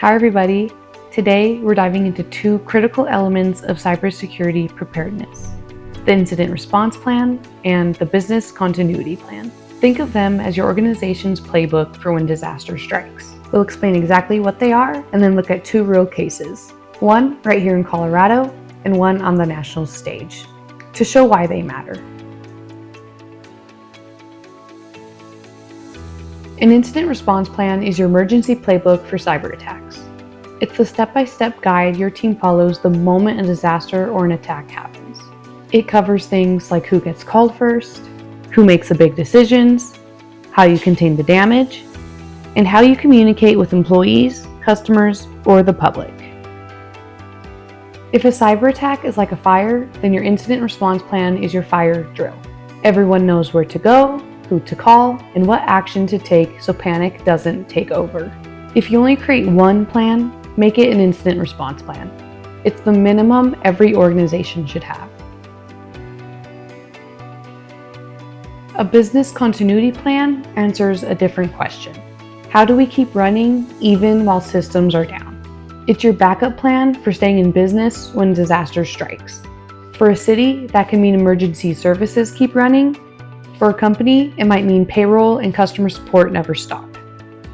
Hi everybody. Today we're diving into two critical elements of cybersecurity preparedness: the incident response plan and the business continuity plan. Think of them as your organization's playbook for when disaster strikes. We'll explain exactly what they are and then look at two real cases, one right here in Colorado and one on the national stage, to show why they matter. An incident response plan is your emergency playbook for cyber attacks. It's the step-by-step guide your team follows the moment a disaster or an attack happens. It covers things like who gets called first, who makes the big decisions, how you contain the damage, and how you communicate with employees, customers, or the public. If a cyber attack is like a fire, then your incident response plan is your fire drill. Everyone knows where to go, who to call, and what action to take so panic doesn't take over. If you only create one plan, make it an incident response plan. It's the minimum every organization should have. A business continuity plan answers a different question. How do we keep running even while systems are down? It's your backup plan for staying in business when disaster strikes. For a city, that can mean emergency services keep running. For a company, it might mean payroll and customer support never stop.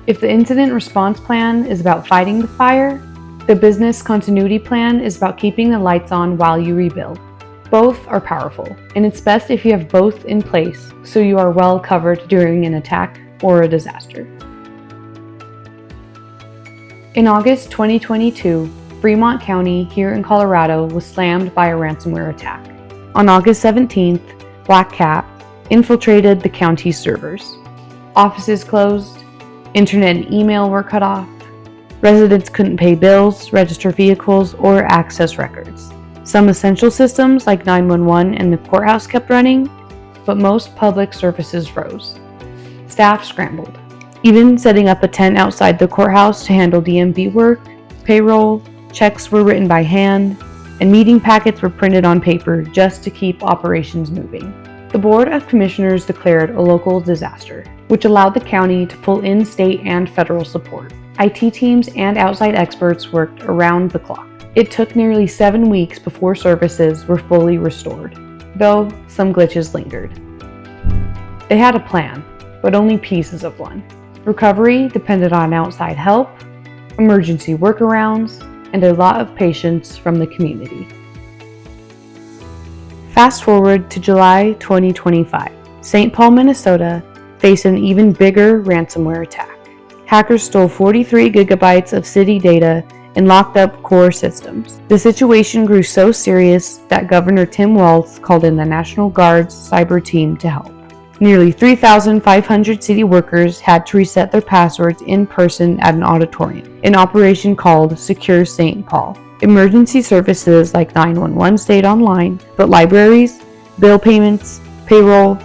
If the incident response plan is about fighting the fire, the business continuity plan is about keeping the lights on while you rebuild. Both are powerful, and it's best if you have both in place so you are well covered during an attack or a disaster. In August 2022, Fremont County here in Colorado was slammed by a ransomware attack. On August 17th, Black Cat infiltrated the county's servers. Offices closed, internet and email were cut off, residents couldn't pay bills, register vehicles, or access records. Some essential systems like 911 and the courthouse kept running, but most public services froze. Staff scrambled, even setting up a tent outside the courthouse to handle DMV work. Payroll, checks were written by hand, and meeting packets were printed on paper just to keep operations moving. The Board of Commissioners declared a local disaster, which allowed the county to pull in state and federal support. IT teams and outside experts worked around the clock. It took nearly 7 weeks before services were fully restored, though some glitches lingered. They had a plan, but only pieces of one. Recovery depended on outside help, emergency workarounds, and a lot of patience from the community. Fast forward to July 2025. St. Paul, Minnesota faced an even bigger ransomware attack. Hackers stole 43 gigabytes of city data and locked up core systems. The situation grew so serious that Governor Tim Walz called in the National Guard's cyber team to help. Nearly 3,500 city workers had to reset their passwords in person at an auditorium, an operation called Secure St. Paul. Emergency services like 911 stayed online, but libraries, bill payments, payroll,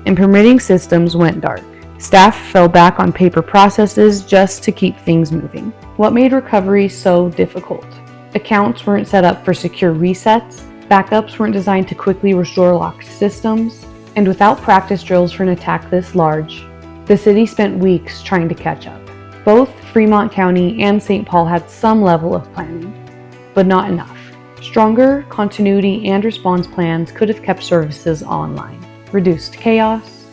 and permitting systems went dark. Staff fell back on paper processes just to keep things moving. What made recovery so difficult? Accounts weren't set up for secure resets, backups weren't designed to quickly restore locked systems, and without practice drills for an attack this large, the city spent weeks trying to catch up. Both Fremont County and St. Paul had some level of planning, but not enough. Stronger continuity and response plans could have kept services online, reduced chaos,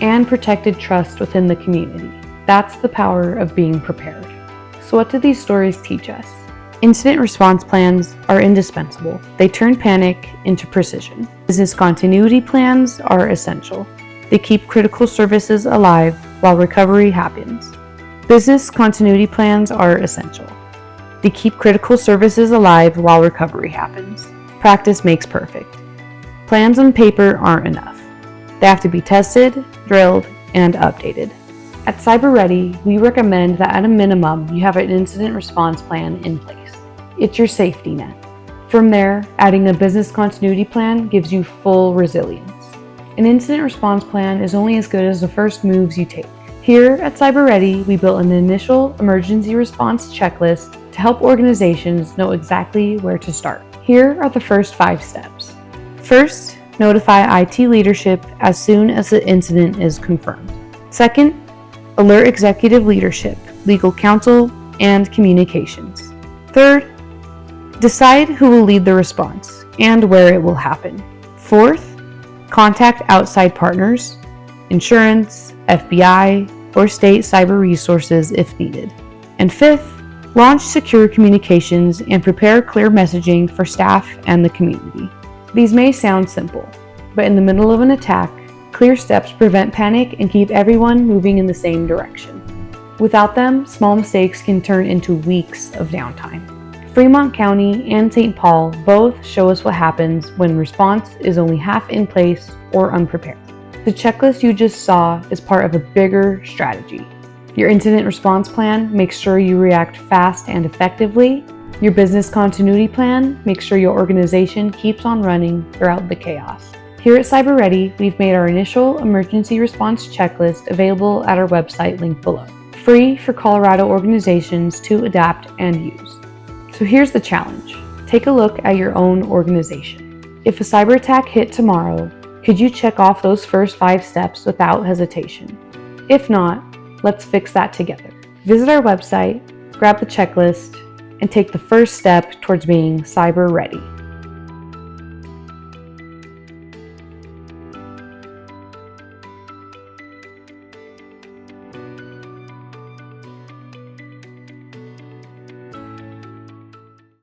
and protected trust within the community. That's the power of being prepared. So what do these stories teach us? Incident response plans are indispensable. They turn panic into precision. Business continuity plans are essential. They keep critical services alive while recovery happens. Business continuity plans are essential. They keep critical services alive while recovery happens. Practice makes perfect. Plans on paper aren't enough. They have to be tested, drilled, and updated. At CyberReady, we recommend that at a minimum, you have an incident response plan in place. It's your safety net. From there, adding a business continuity plan gives you full resilience. An incident response plan is only as good as the first moves you take. Here at CyberReady, we built an initial emergency response checklist to help organizations know exactly where to start. Here are the first 5 steps. First, notify IT leadership as soon as the incident is confirmed. Second, alert executive leadership, legal counsel, and communications. Third, decide who will lead the response and where it will happen. Fourth, contact outside partners, insurance, FBI, or state cyber resources if needed. And fifth, launch secure communications and prepare clear messaging for staff and the community. These may sound simple, but in the middle of an attack, clear steps prevent panic and keep everyone moving in the same direction. Without them, small mistakes can turn into weeks of downtime. Fremont County and St. Paul both show us what happens when response is only half in place or unprepared. The checklist you just saw is part of a bigger strategy. Your incident response plan makes sure you react fast and effectively. Your business continuity plan makes sure your organization keeps on running throughout the chaos. Here at Cyber Ready, we've made our initial emergency response checklist available at our website linked below, free for Colorado organizations to adapt and use. So here's the challenge. Take a look at your own organization. If a cyber attack hit tomorrow, could you check off those first 5 steps without hesitation? If not, let's fix that together. Visit our website, grab the checklist, and take the first step towards being cyber ready.